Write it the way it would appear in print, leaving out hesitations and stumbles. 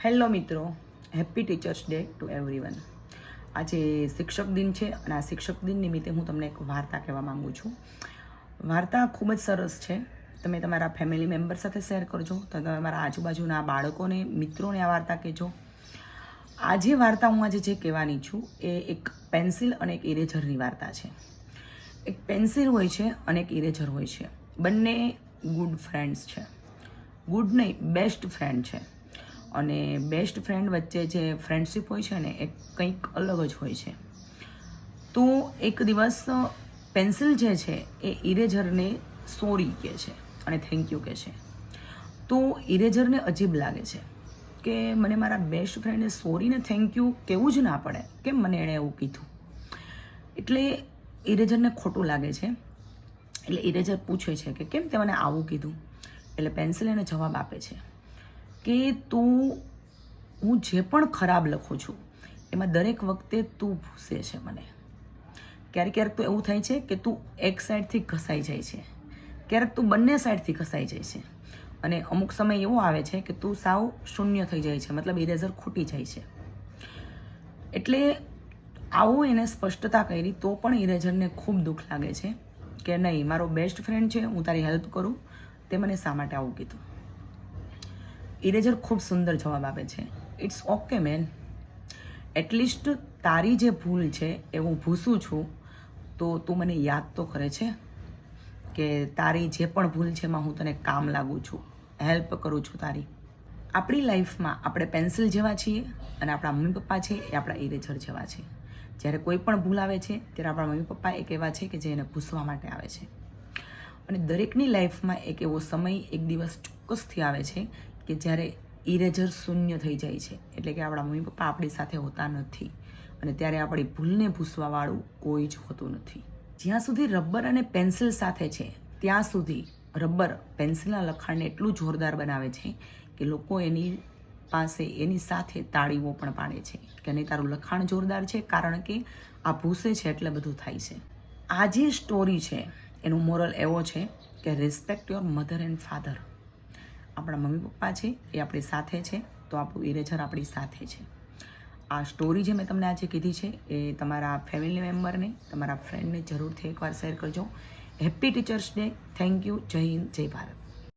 Hello મિત્રો, happy teachers day to everyone. આજે શિક્ષક દિન છે અને આ શિક્ષક દિન નિમિત્તે હું તમને એક વાર્તા કહેવા માગું છું. વાર્તા ખૂબ જ સરસ છે. તમે તમારા ફેમિલી મેમ્બર સાથે શેર કરજો, તો તમે તમારા આજુબાજુના બાળકોને, મિત્રોને આ વાર્તા કહેજો. આજે વાર્તા હું આજે જે કહેવાની છું એ એક પેન્સિલ અને એક ઇરેઝરની વાર્તા છે. એક પેન્સિલ હોય છે અને એક ઇરેઝર હોય છે. બંને ગુડ ફ્રેન્ડ્સ છે. ગુડ નહીં, બેસ્ટ ફ્રેન્ડ છે. અને બેસ્ટ ફ્રેન્ડ વચ્ચે જે ફ્રેન્ડશિપ હોય છે ને એ કંઈક અલગ જ હોય છે. તો એક દિવસ પેન્સિલ જે છે એ ઇરેઝરને સોરી કહે છે અને થેન્ક યુ કહે છે. તો ઇરેઝરને અજીબ લાગે છે કે મને મારા બેસ્ટ ફ્રેન્ડે સોરીને થેન્ક યુ કહેવું જ ના પડે, કેમ મને એણે એવું કીધું. એટલે ઇરેઝરને ખોટું લાગે છે. એટલે ઇરેઝર પૂછે છે કે કેમ તે મને આવું કીધું. એટલે પેન્સિલ એને જવાબ આપે છે કે હું જે પણ ખરાબ લખું છું એમાં દરેક વખતે તું ભૂસે છે મને. ક્યારેક ક્યારેક તો એવું થાય છે કે તું એક સાઈડથી ઘસાઈ જાય છે, ક્યારેક તું બંને સાઈડથી ઘસાઈ જાય છે, અને અમુક સમય એવો આવે છે કે તું સાવ શૂન્ય થઈ જાય છે, મતલબ ઇરેઝર ખૂટી જાય છે. એટલે આવું એને સ્પષ્ટતા કરી તો પણ ઇરેઝરને ખૂબ દુઃખ લાગે છે કે નહીં, મારો બેસ્ટ ફ્રેન્ડ છે, હું તારી હેલ્પ કરું, તે મને શા માટે આવું કીધું. ઇરેઝર ખૂબ સુંદર જવાબ આપે છે, ઇટ્સ ઓકે મેન, એટલીસ્ટ તારી જે ભૂલ છે એ હું ભૂસું છું તો તું મને યાદ તો કરે છે કે તારી જે પણ ભૂલ છે એમાં હું તને કામ લાગું છું, હેલ્પ કરું છું તારી. આપણી લાઈફમાં આપણે પેન્સિલ જેવા છીએ અને આપણા મમ્મી પપ્પા છે એ આપણા ઇરેઝર જેવા છે. જ્યારે કોઈ પણ ભૂલ આવે છે ત્યારે આપણા મમ્મી પપ્પા એક એવા છે કે જે એને ભૂસવા માટે આવે છે. અને દરેકની લાઈફમાં એક એવો સમય, એક દિવસ ચોક્કસથી આવે છે કે જ્યારે ઇરેઝર શૂન્ય થઈ જાય છે, એટલે કે આપણા મમ્મી પપ્પા આપણી સાથે હોતા નથી અને ત્યારે આપણી ભૂલને ભૂસવાવાળું કોઈ જ હોતું નથી. જ્યાં સુધી રબર અને પેન્સિલ સાથે છે ત્યાં સુધી રબર પેન્સિલના લખાણને એટલું જોરદાર બનાવે છે કે લોકો એની પાસે, એની સાથે તાળીઓ પણ પાડે છે કે નહીં, તારું લખાણ જોરદાર છે, કારણ કે આ ભૂસે છે એટલે બધું થાય છે. આ જે સ્ટોરી છે એનું મોરલ એવો છે કે respect your mother and father. આપણા મમ્મી પપ્પા છે એ આપણી સાથે છે તો આપણું ઇરેઝર આપણી સાથે છે. આ સ્ટોરી જે મેં તમને આજે કીધી છે એ તમારા ફેમિલી મેમ્બરને, તમારા ફ્રેન્ડને જરૂરથી એકવાર શેર કરજો. Happy teachers day. Thank you. જય હિન્દ, જય ભારત.